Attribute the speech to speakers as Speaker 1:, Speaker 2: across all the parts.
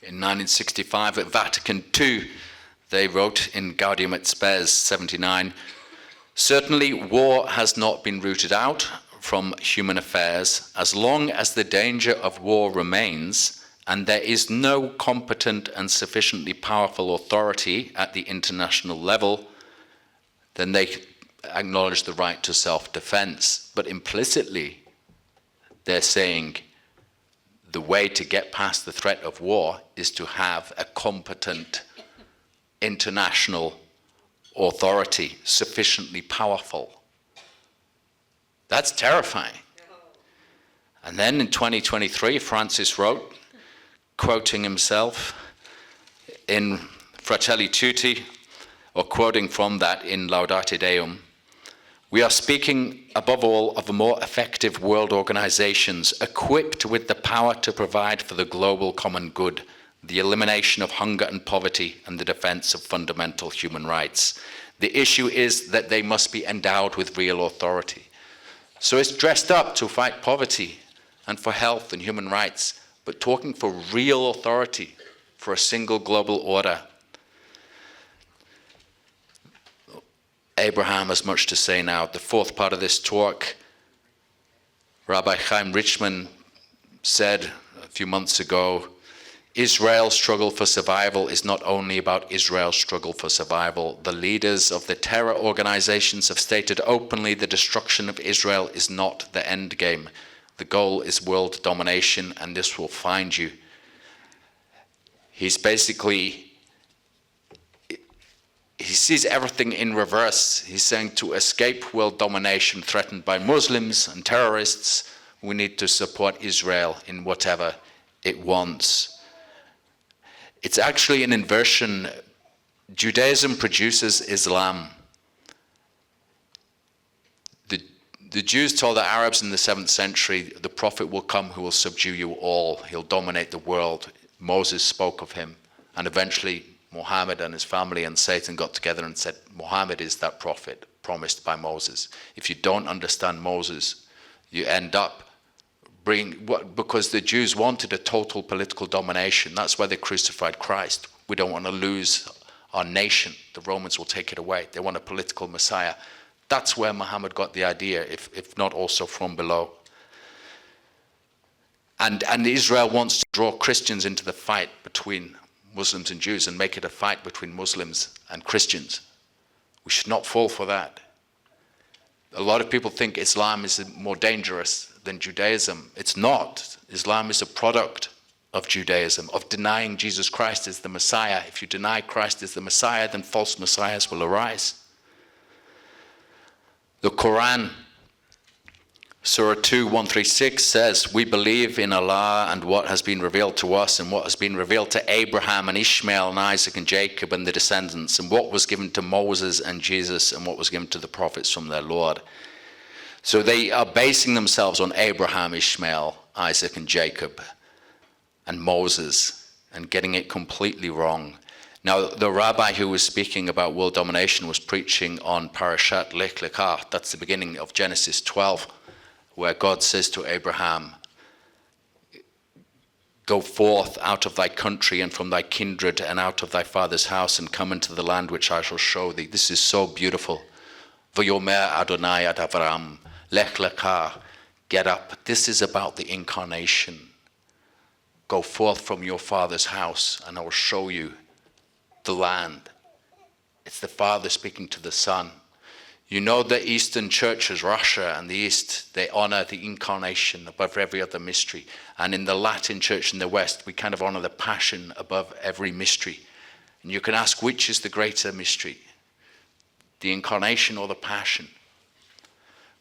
Speaker 1: In 1965 at Vatican II, they wrote in Gaudium et Spes 79, "Certainly war has not been rooted out from human affairs as long as the danger of war remains and there is no competent and sufficiently powerful authority at the international level, then they acknowledge the right to self-defense." But implicitly, they're saying the way to get past the threat of war is to have a competent international authority, sufficiently powerful. That's terrifying. And then in 2023, Francis wrote, quoting himself in Fratelli Tutti, or quoting from that in Laudate Deum, "We are speaking above all of more effective world organizations equipped with the power to provide for the global common good, the elimination of hunger and poverty, and the defense of fundamental human rights. The issue is that they must be endowed with real authority." So it's dressed up to fight poverty and for health and human rights, but talking for real authority, for a single global order. Abraham has much to say now. The fourth part of this talk, Rabbi Chaim Richman said a few months ago, Israel's struggle for survival is not only about Israel's struggle for survival. The leaders of the terror organizations have stated openly the destruction of Israel is not the end game. The goal is world domination, and this will find you. He's basically, he sees everything in reverse. He's saying to escape world domination threatened by Muslims and terrorists, we need to support Israel in whatever it wants. It's actually an inversion. Judaism produces Islam. The Jews told the Arabs in the 7th century, the prophet will come who will subdue you all. He'll dominate the world. Moses spoke of him. And eventually Muhammad and his family and Satan got together and said, Muhammad is that prophet promised by Moses. If you don't understand Moses, you end up because the Jews wanted a total political domination. That's why they crucified Christ. We don't want to lose our nation. The Romans will take it away. They want a political Messiah. That's where Muhammad got the idea, if not also from below. And Israel wants to draw Christians into the fight between Muslims and Jews and make it a fight between Muslims and Christians. We should not fall for that. A lot of people think Islam is more dangerous than Judaism. It's not. Islam is a product of Judaism, of denying Jesus Christ as the Messiah. If you deny Christ as the Messiah, then false messiahs will arise. The Quran, Surah 2, 136 says, we believe in Allah and what has been revealed to us and what has been revealed to Abraham and Ishmael and Isaac and Jacob and the descendants, and what was given to Moses and Jesus and what was given to the prophets from their Lord. So they are basing themselves on Abraham, Ishmael, Isaac and Jacob and Moses, and getting it completely wrong. Now, the rabbi who was speaking about world domination was preaching on Parashat Lech Lecha. That's the beginning of Genesis 12, where God says to Abraham, go forth out of thy country and from thy kindred and out of thy father's house and come into the land which I shall show thee. This is so beautiful. V'yomer Adonai ad Avram, Lech Lecha, get up. This is about the Incarnation. Go forth from your father's house and I will show you the land. It's the Father speaking to the Son. You know the Eastern churches, Russia and the East, they honor the Incarnation above every other mystery. And in the Latin church in the West, we kind of honor the Passion above every mystery. And you can ask, which is the greater mystery? The Incarnation or the Passion?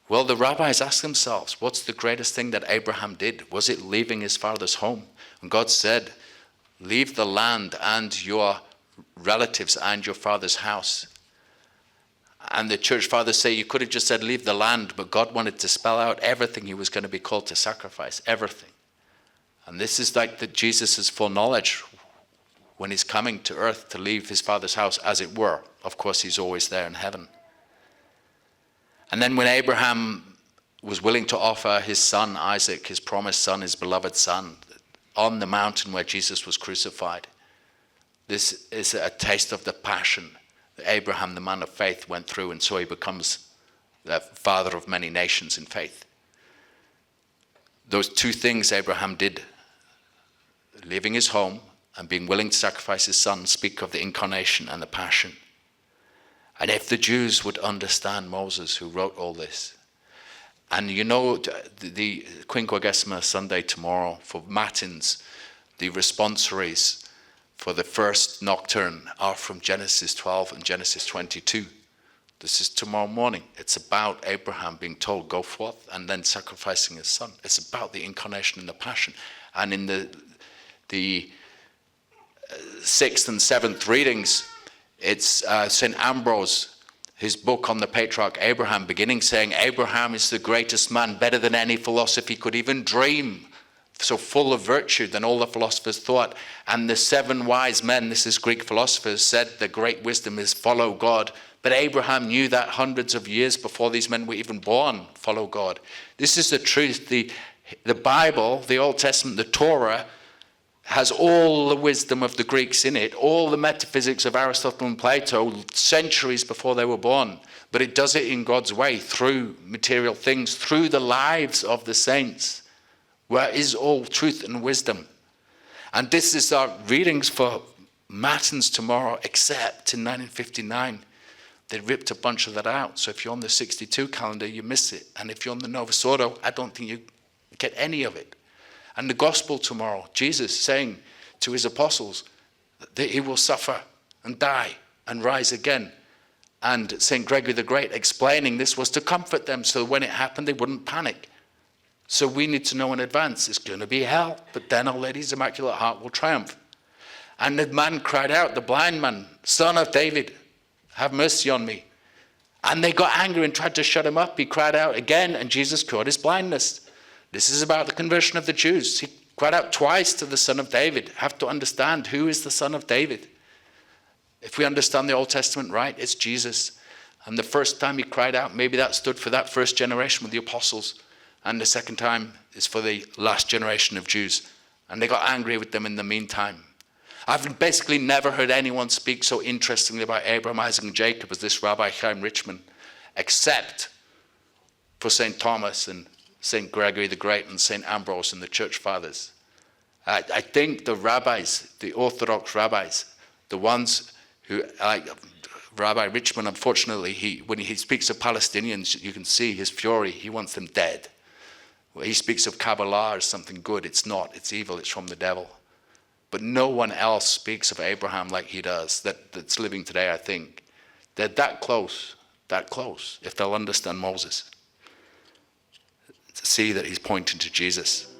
Speaker 1: Well, the rabbis ask themselves, what's the greatest thing that Abraham did? Was it leaving his father's home? And God said, leave the land and your relatives and your father's house. And the church fathers say you could have just said leave the land, but God wanted to spell out everything he was going to be called to sacrifice, everything. And this is like that Jesus' foreknowledge when he's coming to earth to leave his father's house, as it were. Of course, he's always there in heaven. And then when Abraham was willing to offer his son Isaac, his promised son, his beloved son, on the mountain where Jesus was crucified. This is a taste of the passion that Abraham, the man of faith, went through, and so he becomes the father of many nations in faith. Those two things Abraham did, leaving his home and being willing to sacrifice his son, speak of the incarnation and the passion. And if the Jews would understand Moses, who wrote all this, and you know, the Quinquagesima Sunday tomorrow for Matins, the responsories for the first nocturne are from Genesis 12 and Genesis 22. This is tomorrow morning. It's about Abraham being told, go forth, and then sacrificing his son. It's about the incarnation and the passion. And in the sixth and seventh readings, it's St. Ambrose, his book on the patriarch Abraham, beginning saying, Abraham is the greatest man, better than any philosophy could even dream, so full of virtue than all the philosophers thought. And the 7 wise men, this is Greek philosophers, said the great wisdom is follow God. But Abraham knew that hundreds of years before these men were even born, follow God. This is the truth. The Bible, the Old Testament, the Torah, has all the wisdom of the Greeks in it, all the metaphysics of Aristotle and Plato, centuries before they were born. But it does it in God's way, through material things, through the lives of the saints, where is all truth and wisdom. And this is our readings for Matins tomorrow, except in 1959, they ripped a bunch of that out. So if you're on the 62 calendar, you miss it. And if you're on the Novus Ordo, I don't think you get any of it. And the gospel tomorrow, Jesus saying to his apostles that he will suffer and die and rise again. And St. Gregory the Great explaining this was to comfort them so when it happened, they wouldn't panic. So we need to know in advance, it's going to be hell, but then Our Lady's Immaculate Heart will triumph. And the man cried out, the blind man, Son of David, have mercy on me. And they got angry and tried to shut him up. He cried out again, and Jesus cured his blindness. This is about the conversion of the Jews. He cried out twice to the Son of David. Have to understand who is the Son of David. If we understand the Old Testament right, it's Jesus. And the first time he cried out, maybe that stood for that first generation with the apostles. And the second time is for the last generation of Jews. And they got angry with them in the meantime. I've basically never heard anyone speak so interestingly about Abraham, Isaac, and Jacob as this Rabbi Chaim Richman, except for St. Thomas and St. Gregory the Great and St. Ambrose and the Church Fathers. I think the rabbis, the Orthodox rabbis, the ones who, like Rabbi Richman, unfortunately, when he speaks of Palestinians, you can see his fury. He wants them dead. When he speaks of Kabbalah as something good, it's not. It's evil. It's from the devil. But no one else speaks of Abraham like he does, that's living today, I think. They're that close, if they'll understand Moses. To see that he's pointing to Jesus.